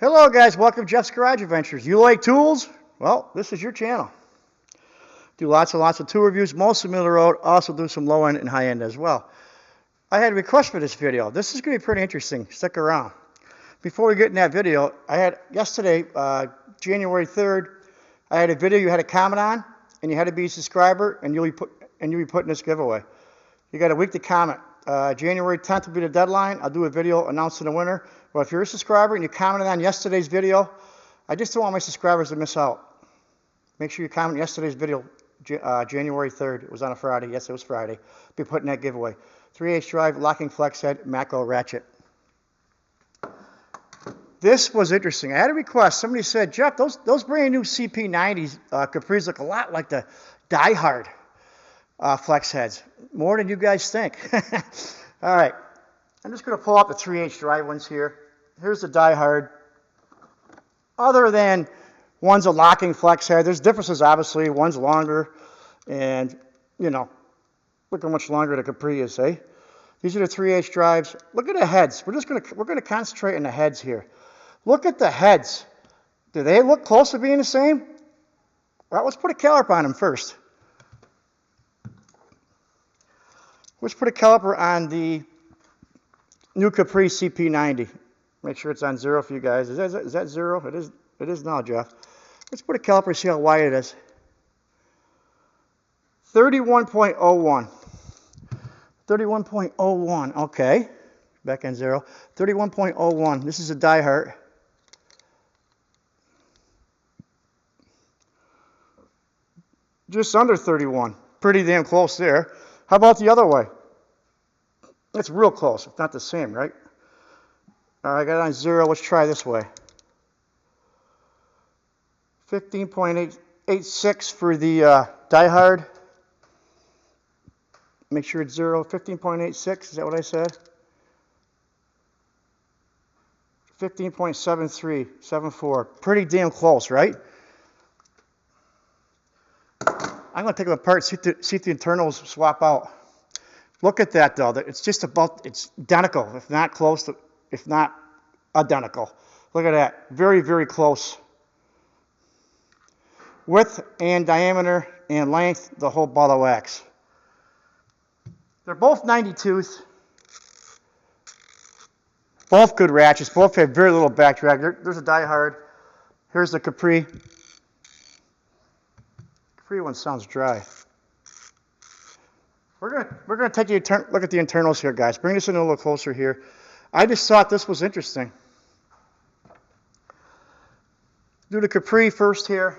Hello guys, welcome to Jeff's Garage Adventures. You like tools? Well, this is your channel. Do lots and lots of tool reviews, mostly middle of the road, also do some low end and high end as well. I had a request for this video. This is going to be pretty interesting. Stick around. Before we get in that video, I had yesterday, January 3rd, I had a video you had to comment on, and you had to be a subscriber, and you'll be put in this giveaway. You got a week to comment. January 10th will be the deadline. I'll do a video announcing the winner. But if you're a subscriber and you commented on yesterday's video, I just don't want my subscribers to miss out. Make sure you comment on yesterday's video, January 3rd. It was on a Friday. Yes, it was Friday. I'll be putting that giveaway. 3/8 drive, locking flex head, Macro ratchet. This was interesting. I had a request. Somebody said, Jeff, those brand new CP90s Capris look a lot like the Diehard flex heads. More than you guys think. All right. I'm just going to pull out the 3/8 drive ones here. Here's the Diehard. Other than one's a locking flex head, there's differences obviously. One's longer, and you know, look how much longer the Capri is, eh? These are the 3/8 drives. Look at the heads. We're going to concentrate on the heads here. Look at the heads. Do they look close to being the same? Well, let's put a caliper on them first. Let's put a caliper on the new Capri CP90. Make sure it's on 0 for you guys. Is that 0? It is now, Jeff. Let's put a caliper, see how wide it is. 31.01. 31.01. Okay. Back on 0. 31.01. This is a Diehard. Just under 31. Pretty damn close there. How about the other way? It's real close, if not the same, right? All right, I got it on 0. Let's try this way. 15.86 for the Diehard. Make sure it's 0. 15.86, is that what I said? 15.73, pretty damn close, right? I'm going to take them apart, see if the internals swap out. Look at that, though. It's just about, it's identical, if not close to, if not identical. Look at that. Very, very close. Width and diameter and length, the whole ball of wax. They're both 90 tooth. Both good ratchets. Both have very little back drag. There's a Diehard. Here's the Capri. Capri one sounds dry. We're gonna take a look at the internals here, guys. Bring this in a little closer here. I just thought this was interesting. Do the Capri first here.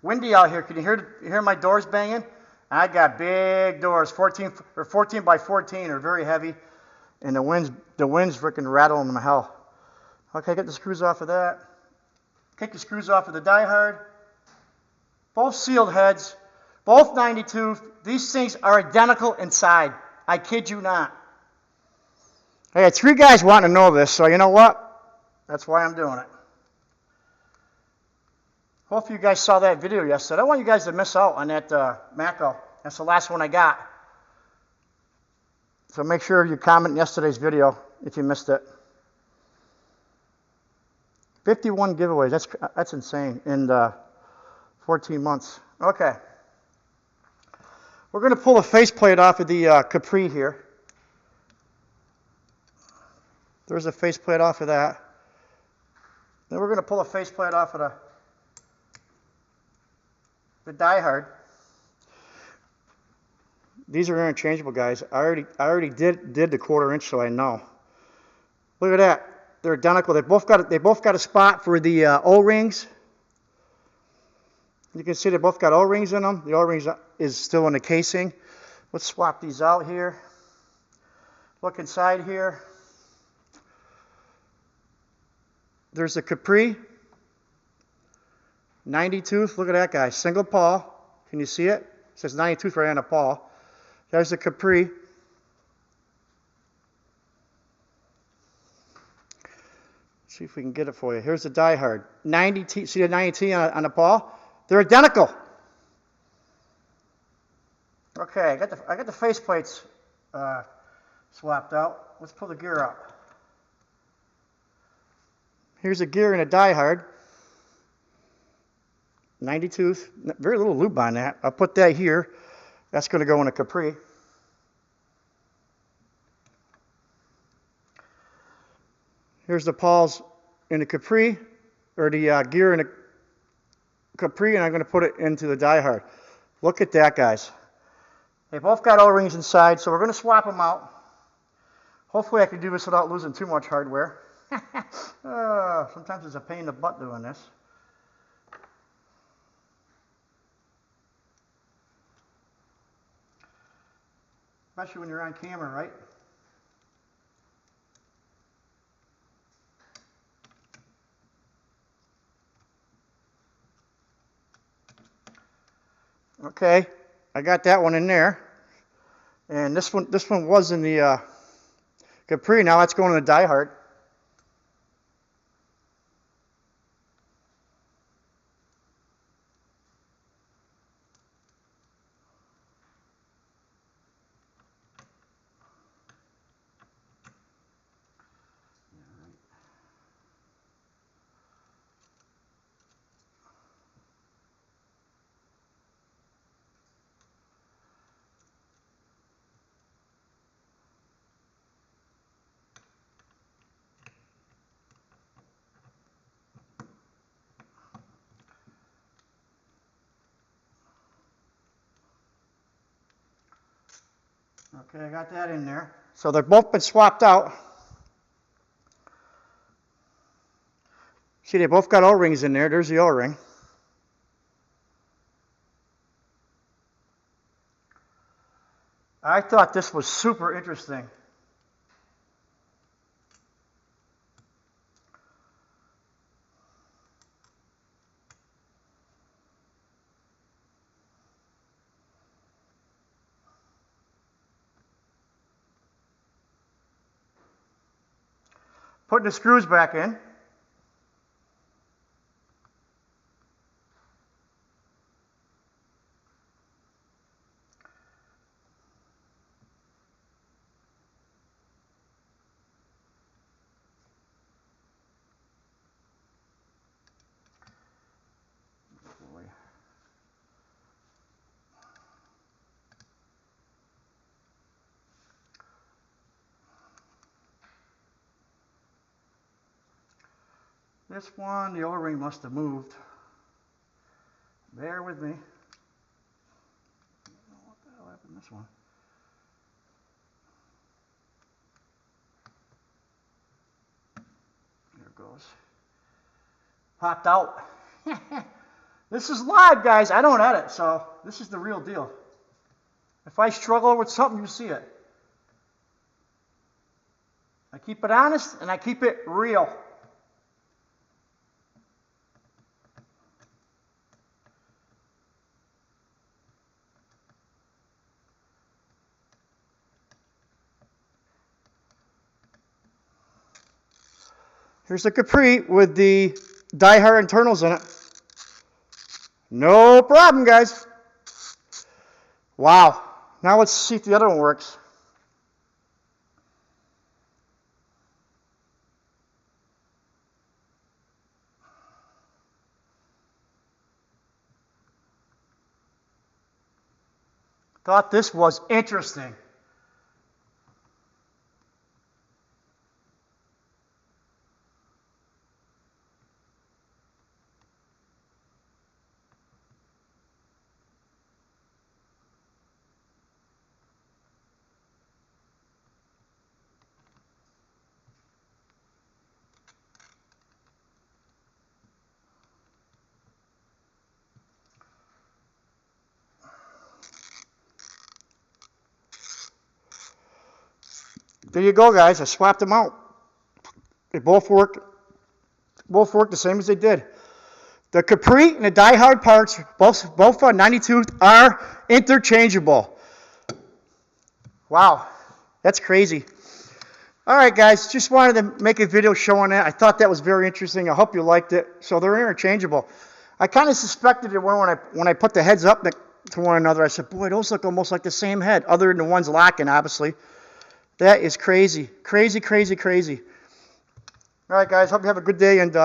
Windy out here. Can you hear my doors banging? I got big doors, 14 by 14, are very heavy, and the wind's freaking rattling them hell. Okay, get the screws off of that. Take the screws off of the Diehard. Both sealed heads, both 92. These things are identical inside. I kid you not. I got 3 guys wanting to know this, so you know what? That's why I'm doing it. Hopefully you guys saw that video yesterday. I don't want you guys to miss out on that Macro. That's the last one I got. So make sure you comment in yesterday's video if you missed it. 51 giveaways. That's insane in 14 months. Okay. We're going to pull the faceplate off of the Capri here. There's a faceplate off of that. Then we're going to pull a faceplate off of the Diehard. These are interchangeable, guys. I already did the 1/4 inch, so I know. Look at that. They're identical. They both got a spot for the O-rings. You can see they both got O-rings in them. The O-rings is still in the casing. Let's swap these out here. Look inside here. There's the Capri. 90 tooth. Look at that, guys. Single paw. Can you see it? It says 90 tooth right on the paw. There's the Capri. See if we can get it for you. Here's the Diehard. 90T, see the 90T on the pawl? They're identical. Okay, I got the face plates swapped out. Let's pull the gear up. Here's a gear in a Diehard. 92, very little lube on that. I'll put that here. That's going to go in a Capri. Here's the pawls in the Capri, or the gear in the Capri, and I'm going to put it into the Diehard. Look at that, guys. They both got O-rings inside, so we're going to swap them out. Hopefully I can do this without losing too much hardware. Sometimes it's a pain in the butt doing this. Especially when you're on camera, right? Okay, I got that one in there. And this one was in the Capri. Now that's going in the Diehard. Okay, I got that in there. So they've both been swapped out. See, they both got O-rings in there. There's the O-ring. I thought this was super interesting. Putting the screws back in. This one, the O-ring must have moved. Bear with me. What the hell happened to this one? There it goes. Popped out. This is live, guys. I don't edit, so this is the real deal. If I struggle with something, you see it. I keep it honest, and I keep it real. Here's the Capri with the Diehard internals in it. No problem, guys. Wow. Now let's see if the other one works. Thought this was interesting. There you go, guys. I swapped them out. They both worked the same as they did. The Capri and the Diehard parts, both on 92, are interchangeable. Wow, that's crazy. All right, guys, just wanted to make a video showing that. I thought that was very interesting. I hope you liked it. So they're interchangeable. I kind of suspected it when I put the heads up to one another. I said, boy, those look almost like the same head, other than the ones locking, obviously. That is crazy. Crazy, crazy, crazy. All right, guys, hope you have a good day, and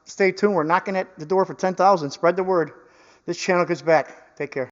stay tuned. We're knocking at the door for 10,000. Spread the word. This channel gets back. Take care.